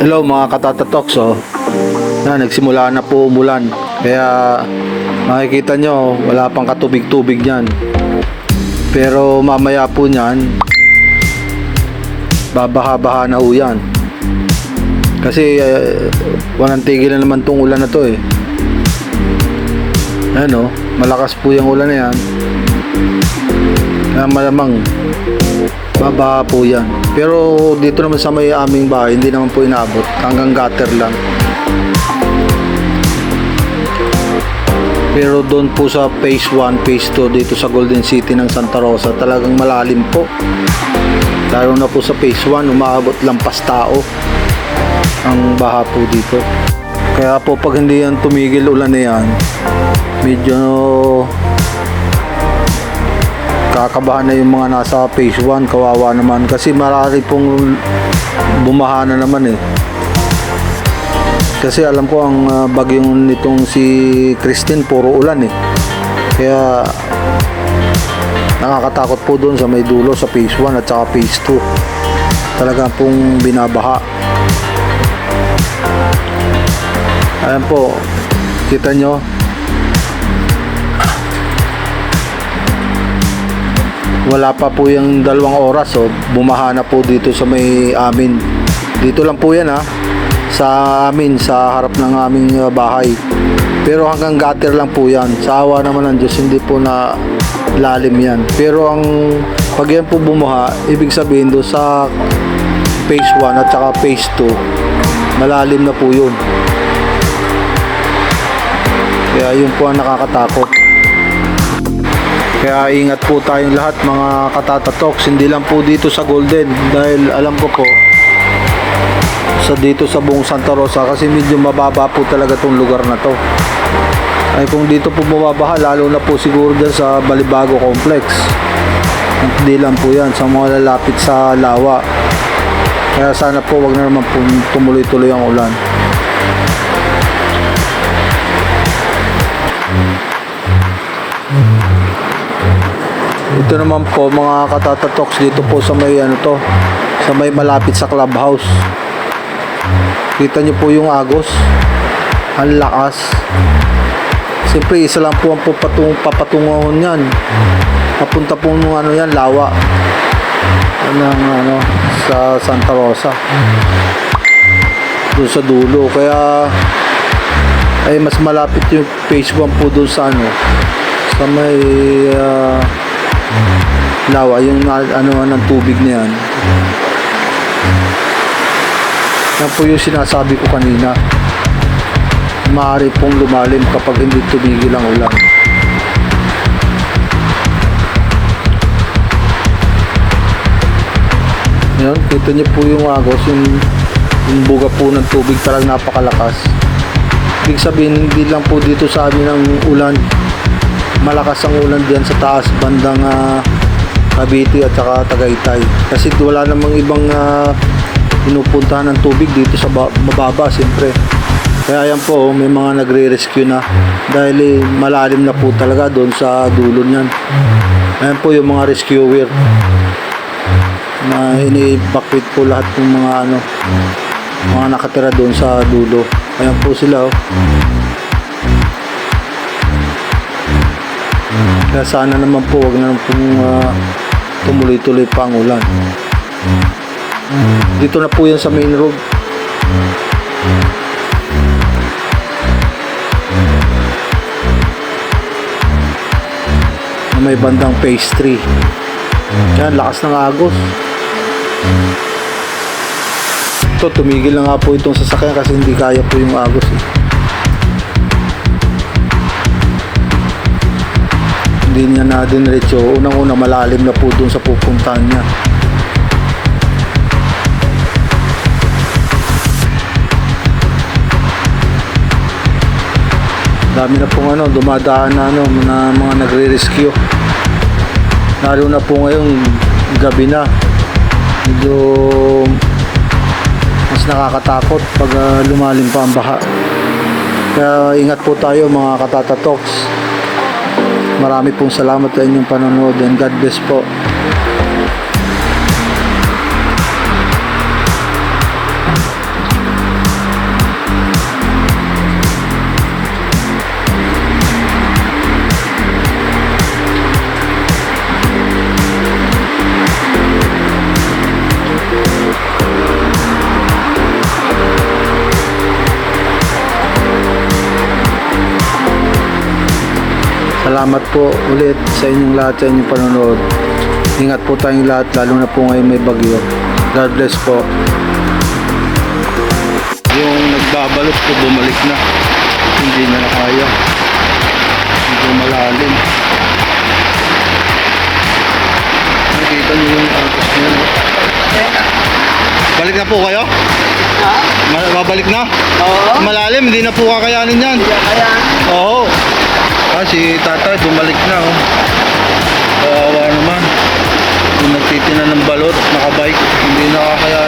Hello mga katatatoks, nagsimula na po umulan. Kaya makikita nyo, wala pang katubig-tubig yan. Pero mamaya po nyan, babaha-baha na ho yan. Kasi walang tigil na naman tong ulan na to eh. Ano, malakas po yung ulan na yan. Kaya malamang babaha po yan. Pero dito naman sa may aming bahay, hindi naman po inaabot. Hanggang gutter lang. Pero doon po sa phase 1, phase 2 dito sa Golden City ng Santa Rosa, talagang malalim po. Lalo na po sa phase 1, umaabot lampas tao ang baha po dito. Kaya po pag hindi yan tumigil ulan na yan, medyo kakabahan na yung mga nasa phase 1. Kawawa naman kasi marami pong bumaha na naman eh. Kasi alam ko ang bagyong nitong si Christine puro ulan eh. Kaya nakakatakot po doon sa may dulo sa phase 1 at saka phase 2. Talaga pong binabaha. Ayan po, kita nyo, wala pa po yung 2 oras bumaha na po dito sa may amin. Dito lang po yan sa amin, sa harap ng aming bahay. Pero hanggang gutter lang po yan. Sa awa naman ng Diyos, hindi po na lalim yan. Pero ang pag yan po bumaha, ibig sabihin do sa phase 1 at saka phase 2, malalim na po yun. Kaya yun po ang nakakatakot. Kaya ingat po tayong lahat mga katatatoks, hindi lang po dito sa Golden, dahil alam ko po dito sa buong Santa Rosa, kasi medyo mababa po talaga tong lugar na to. Ay kung dito po bumabaha, lalo na po siguro dyan sa Balibago Complex. Hindi lang po yan sa mga lalapit sa lawa. Kaya sana po wag na naman po tumuloy-tuloy ang ulan. Ito naman po mga katatatoks, dito po sa may sa may malapit sa clubhouse. Kita nyo po yung agos, ang lakas. Siyempre isa lang po ang papatungahon yan, papunta po nung yan, lawa ng sa Santa Rosa, doon sa dulo. Kaya ay mas malapit yung phase 1 po doon sa sa may lawa, yung ng tubig na yan. Yan po yung sinasabi ko kanina, maaari pong lumalim kapag hindi tumigil ang ulan. Yan, kita niyo po yung agos, yung buga po ng tubig, talagang napakalakas. Ibig sabihin, hindi lang po dito sa amin ang ulan, malakas ang ulan diyan sa taas bandang Cavite at saka Tagaytay, kasi wala namang ibang pinupuntahan ng tubig dito sa mababa siyempre. Kaya yan po, may mga nagre-rescue na dahil malalim na po talaga doon sa dulo niyan. Ayan po yung mga rescuer na ini-evacuate po lahat ng mga mga nakatira doon sa dulo. Ayan po sila Kaya sana naman po wag na pong tumuloy-tuloy pa ang ulan. Dito na po yan sa main road. Na may bandang phase 3. Yan, lakas ng agos. Ito, tumigil na nga po itong sasakyan kasi hindi kaya po yung agos Hindi niya na dinretso. Unang-una malalim na po dun sa pupuntahan niya. Dami na pong dumadaan na mga nagre-rescue. Lalo na po ngayong gabi na. Medyo mas nakakatakot pag lumalim pa ang baha. Kaya ingat po tayo mga katatatoks. Marami pong salamat sa inyong panonood and God bless po. Salamat po ulit sa inyong lahat, sa inyong panonood. Ingat po tayong lahat, lalo na po ngayon may bagyo. God bless po. Yung nagbabalot po bumalik na. Hindi na nakaya. Hindi malalim. Nakita niyo yung agos niya. No? Balik na po kayo? Ha? Babalik na? Oo. Malalim, hindi na po kakayanin yan. Kaya, Oo. Si tatay bumalik na. Oh. Kawawa naman. Yung nagtitina ng balot, nakabike, hindi nakakaya